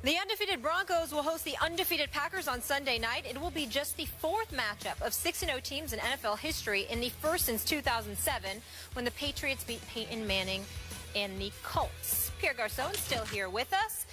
The undefeated Broncos will host the undefeated Packers on Sunday night. It will be just the fourth matchup of 6-0 teams in NFL history, and the first since 2007 when the Patriots beat Peyton Manning and the Colts. Pierre Garcon's still here with us,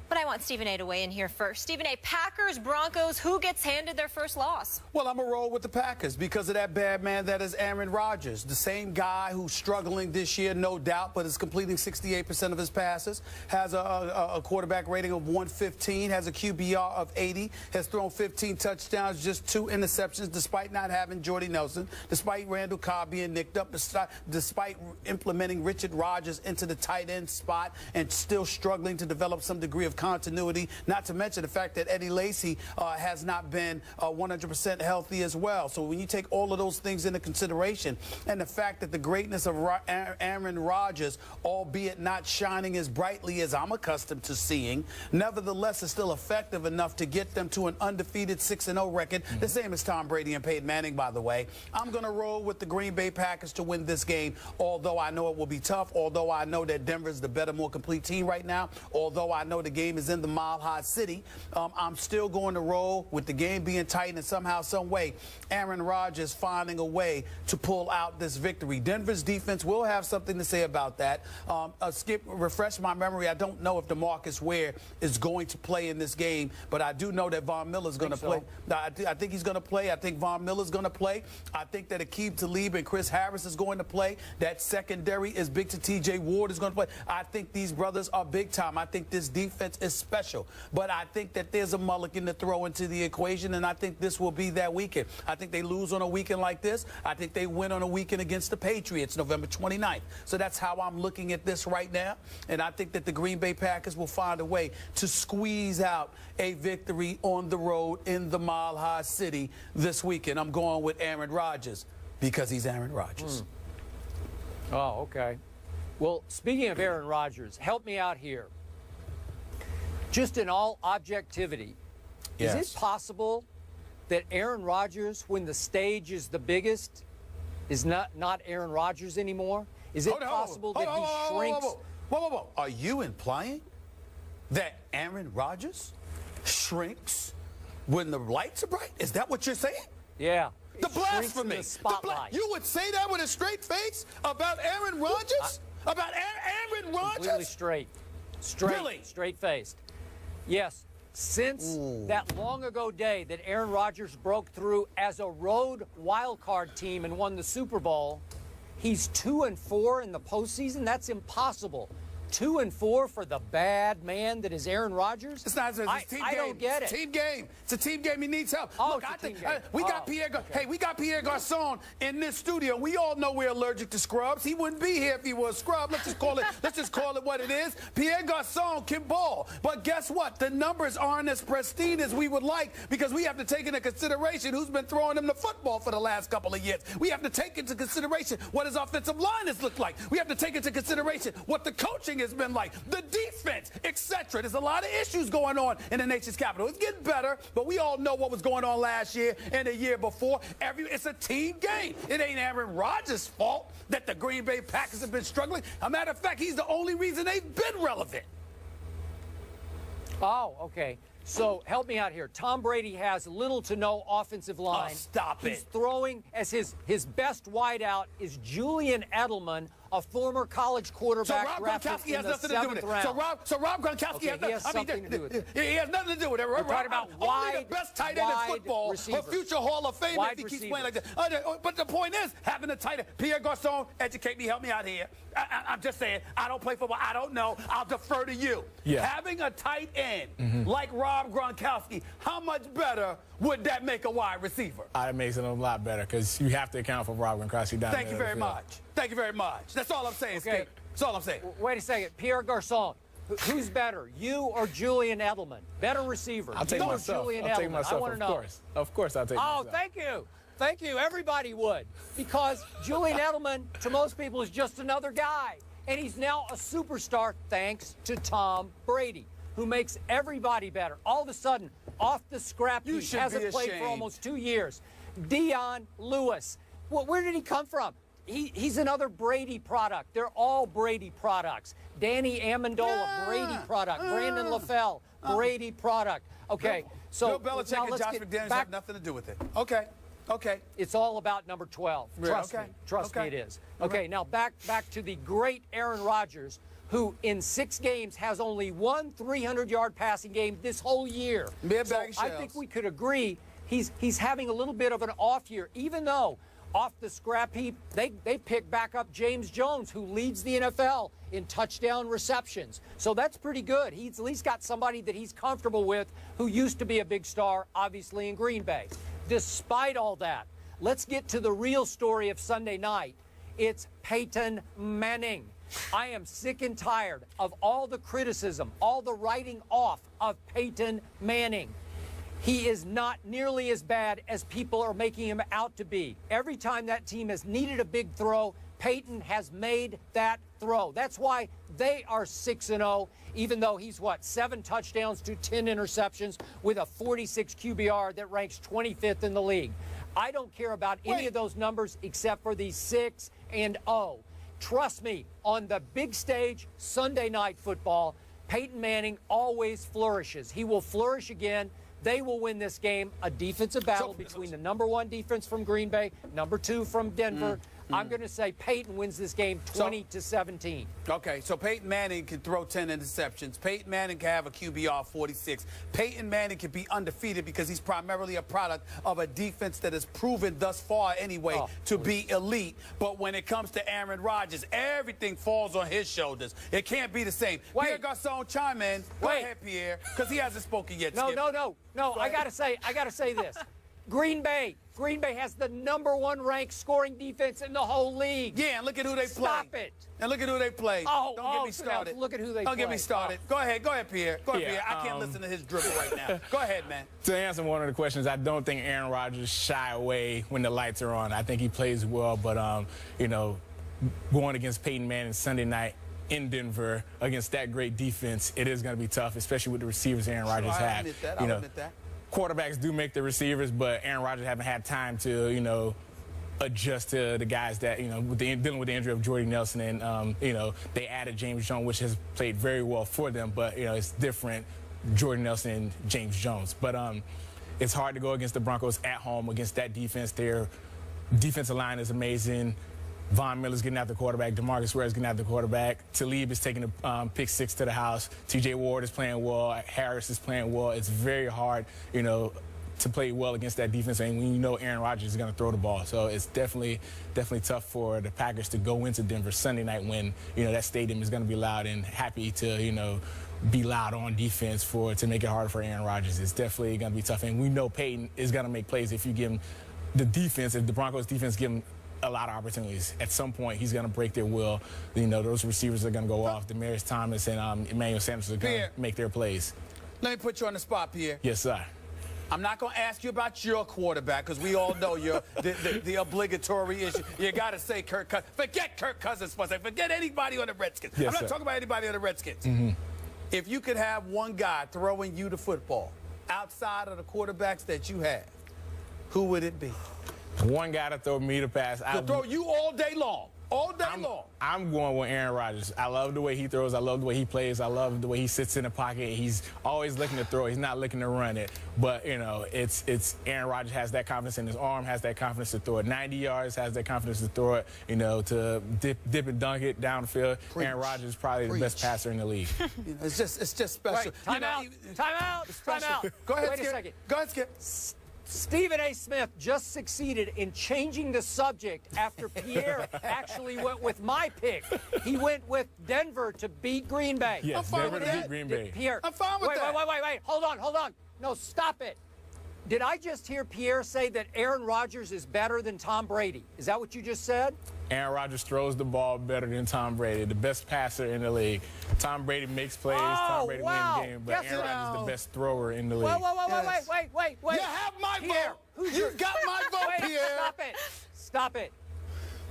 but I want Stephen A. to weigh in here first. Stephen A., Packers, Broncos, who gets handed their first loss? Well, I'm going to roll with the Packers because of that bad man that is Aaron Rodgers, the same guy who's struggling this year, no doubt, but is completing 68% of his passes, has a quarterback rating of 115, has a QBR of 80, has thrown 15 touchdowns, just 2 interceptions, despite not having Jordy Nelson, despite Randall Cobb being nicked up, despite implementing Richard Rodgers into the tight end spot and still struggling to develop some degree of continuity, not to mention the fact that Eddie Lacy has not been 100% healthy as well. So when you take all of those things into consideration and the fact that the greatness of Aaron Rodgers, albeit not shining as brightly as I'm accustomed to seeing, nevertheless is still effective enough to get them to an undefeated 6-0 record, the same as Tom Brady and Peyton Manning, by the way. I'm going to roll with the Green Bay Packers to win this game, although I know it will be tough, although I know that Denver's the better, more complete team right now, although I know the game is in the Mile High City. I'm still going to roll with the game being tight and somehow, some way, Aaron Rodgers finding a way to pull out this victory. Denver's defense will have something to say about that. Refresh my memory. I don't know if DeMarcus Ware is going to play in this game, but I do know that Von Miller is going to play. I think he's going to play. I think Von Miller is going to play. I think that Aqib Talib and Chris Harris is going to play. That secondary is big to T.J. Ward is going to play. I think these brothers are big time. I think this defense is special, but I think that there's a mulligan to throw into the equation, and I think this will be that weekend. I think they lose on a weekend like this. I think they win on a weekend against the Patriots November 29th. So that's how I'm looking at this right now, and I think that the Green Bay Packers will find a way to squeeze out a victory on the road in the Mile High City this weekend. I'm going with Aaron Rodgers because he's Aaron Rodgers. Oh, okay. Well, speaking of Aaron Rodgers, help me out here. Just in all objectivity, is it possible that Aaron Rodgers, when the stage is the biggest, is not Aaron Rodgers anymore? Is it possible that he shrinks? Whoa. Are you implying that Aaron Rodgers shrinks when the lights are bright? Is that what you're saying? Yeah. The blasphemy. You would say that with a straight face about Aaron Rodgers? About Aaron Rodgers? Completely straight. Really? Straight-faced. Yes, since that long-ago day that Aaron Rodgers broke through as a road wildcard team and won the Super Bowl, he's 2-4 in the postseason. That's impossible. 2-4 for the bad man that is Aaron Rodgers? It's not. It's a team game. I don't get it. It's a team game. It's a team game. He needs help. Oh, Look, it's a team game. We got Pierre. Okay. Hey, we got Pierre Garcon in this studio. We all know we're allergic to scrubs. He wouldn't be here if he was a scrub. Let's just call it. Let's just call it what it is. Pierre Garcon can ball, but guess what? The numbers aren't as pristine as we would like because we have to take into consideration who's been throwing him the football for the last couple of years. We have to take into consideration what his offensive line has looked like. We have to take into consideration what the coaching has been like. The defense, etc. There's a lot of issues going on in the nation's capital. It's getting better, but we all know what was going on last year and the year before. It's a team game. It ain't Aaron Rodgers' fault that the Green Bay Packers have been struggling. As a matter of fact, he's the only reason they've been relevant. Oh, okay. So help me out here. Tom Brady has little to no offensive line. Oh, stop it. He's throwing as his best wideout is Julian Edelman, a former college quarterback. So Rob Gronkowski has nothing to do with it. So Rob Gronkowski has something to do with it. He has nothing to do with it. We're talking about only the best tight end in football, a future Hall of Famer if he keeps playing like that. But the point is, having a tight end, Pierre Garcon, educate me, help me out here. I'm just saying, I don't play football. I don't know. I'll defer to you. Yeah. Having a tight end like Rob Gronkowski, how much better would that make a wide receiver? It makes it a lot better because you have to account for Rob Gronkowski down there. Thank you very much. Thank you very much. That's all I'm saying, okay. Skip. That's all I'm saying. Wait a second. Pierre Garcon, who's better, you or Julian Edelman? Better receiver. I'll take myself. I'll take myself, of course I'll take myself. Oh, thank you. Thank you. Everybody would. Because Julian Edelman, to most people, is just another guy. And he's now a superstar thanks to Tom Brady, who makes everybody better. All of a sudden, off the scrap heap, hasn't played for almost 2 years. Dion Lewis. Well, where did he come from? he's another Brady product. They're all Brady products. Danny Amendola, Brady product. Brandon LaFell, Brady product. Okay, so Bill Belichick now and Josh McDaniels have nothing to do with it. Okay. Okay. It's all about number 12. Trust me. Trust me, it is. Okay, now back to the great Aaron Rodgers, who in 6 games has only one 300-yard passing game this whole year. So I think we could agree he's having a little bit of an off year, even though off the scrap heap, they pick back up James Jones, who leads the NFL in touchdown receptions. So that's pretty good. He's at least got somebody that he's comfortable with who used to be a big star, obviously, in Green Bay. Despite all that, let's get to the real story of Sunday night. It's Peyton Manning. I am sick and tired of all the criticism, all the writing off of Peyton Manning. He is not nearly as bad as people are making him out to be. Every time that team has needed a big throw, Peyton has made that throw. That's why they are 6-0, even though he's, 7 touchdowns to 10 interceptions with a 46 QBR that ranks 25th in the league. I don't care about any of those numbers except for the 6-0. Trust me, on the big stage, Sunday Night Football, Peyton Manning always flourishes. He will flourish again. They will win this game, a defensive battle between the #1 defense from Green Bay, #2 from Denver. I'm going to say Peyton wins this game 20-17. Okay, so Peyton Manning can throw 10 interceptions. Peyton Manning can have a QBR 46. Peyton Manning can be undefeated because he's primarily a product of a defense that has proven thus far anyway to be elite. But when it comes to Aaron Rodgers, everything falls on his shoulders. It can't be the same. Pierre Garçon, chime in. Go ahead, Pierre, because he hasn't spoken yet. No. I gotta say this. Green Bay has the #1 ranked scoring defense in the whole league. Yeah, and look at who they play. Stop it. And look at who they play. Don't get me started. Look at who they play. Don't get me started. Go ahead, Pierre. Go ahead, Pierre. I can't listen to his dribble right now. Go ahead, man. To answer one of the questions, I don't think Aaron Rodgers shy away when the lights are on. I think he plays well, but going against Peyton Manning Sunday night in Denver against that great defense, it is going to be tough, especially with the receivers Aaron Rodgers have. I'll admit that. Quarterbacks do make the receivers, but Aaron Rodgers haven't had time to, adjust to the guys that, dealing with the injury of Jordy Nelson. And, they added James Jones, which has played very well for them. But, it's different, Jordy Nelson and James Jones. But it's hard to go against the Broncos at home against that defense. Their defensive line is amazing. Von Miller's getting out the quarterback. DeMarcus Ware's getting out the quarterback. Talib is taking the pick 6 to the house. TJ Ward is playing well. Harris is playing well. It's very hard, to play well against that defense. And when Aaron Rodgers is going to throw the ball. So it's definitely tough for the Packers to go into Denver Sunday night when, that stadium is going to be loud and happy to, be loud on defense to make it harder for Aaron Rodgers. It's definitely going to be tough. And we know Peyton is going to make plays if you give him the defense, if the Broncos defense give him a lot of opportunities. At some point, he's going to break their will. Those receivers are going to go off. Demarius Thomas and Emmanuel Sanders are going to make their plays. Let me put you on the spot, Pierre. Yes, sir. I'm not going to ask you about your quarterback because we all know the obligatory issue. You got to say Kirk Cousins. Forget Kirk Cousins for a second. Forget anybody on the Redskins. Yes, I'm not talking about anybody on the Redskins. If you could have one guy throwing you the football outside of the quarterbacks that you have, who would it be? One guy to throw me the pass. To throw you all day long. All day long. I'm going with Aaron Rodgers. I love the way he throws. I love the way he plays. I love the way he sits in the pocket. He's always looking to throw. He's not looking to run it. But, it's Aaron Rodgers has that confidence in his arm, has that confidence to throw it 90 yards, has that confidence to throw it, to dip and dunk it downfield. Aaron Rodgers is probably the best passer in the league. It's just special. Wait, time out. Go ahead, Wait Skip. a second. Go ahead, Skip. Stephen A. Smith just succeeded in changing the subject after Pierre actually went with my pick. He went with Denver to beat Green Bay. Yes, Denver to beat Green Bay. Pierre, I'm fine with that. Wait. Hold on. No, stop it. Did I just hear Pierre say that Aaron Rodgers is better than Tom Brady? Is that what you just said? Aaron Rodgers throws the ball better than Tom Brady, the best passer in the league. Tom Brady makes plays. Tom Brady wins games, but Aaron Rodgers is the best thrower in the league. Wait. You have my vote. You got my vote, Pierre. Stop it.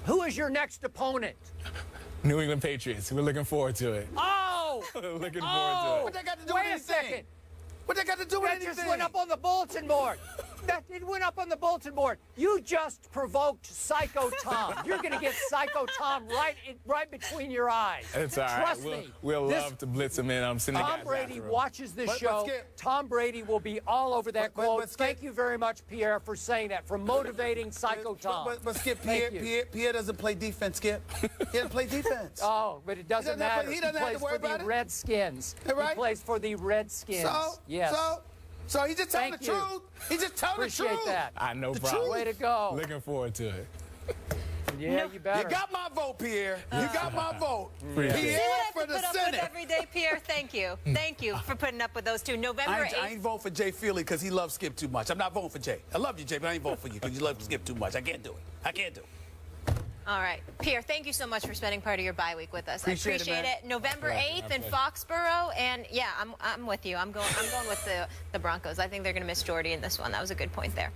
Who is your next opponent? New England Patriots. We're looking forward to it. Oh! Looking forward to it. What that got to do with anything? Wait a second. What they got to do with anything? That just went up on the bulletin board. It went up on the bulletin board. You just provoked Psycho Tom. You're going to get Psycho Tom right between your eyes. It's all right. Trust me. We'll love to blitz him in. Send the guys Tom Brady after him. watches this show. Tom Brady will be all over that quote. Thank you very much, Pierre, for saying that, for motivating Psycho Tom. But Skip, Pierre doesn't play defense, Skip. He doesn't play defense. Oh, but it doesn't matter. He plays for the Redskins. Right? He plays for the Redskins. Yes. So he's just telling the truth. He's just telling the truth. Appreciate that. I know, problem. Way to go. Looking forward to it. Yeah, you better. You got my vote, Pierre. You got my vote. Pierre for the Senate. Put up with every day, Pierre. Thank you. Thank you for putting up with those two. November 8th. I ain't voting for Jay Feely because he loves Skip too much. I'm not voting for Jay. I love you, Jay, but I ain't voting for you because you love Skip too much. I can't do it. I can't do it. All right. Pierre, thank you so much for spending part of your bye week with us. I appreciate it. November 8th in Foxborough, and yeah, I'm with you. I'm going with the Broncos. I think they're going to miss Jordy in this one. That was a good point there.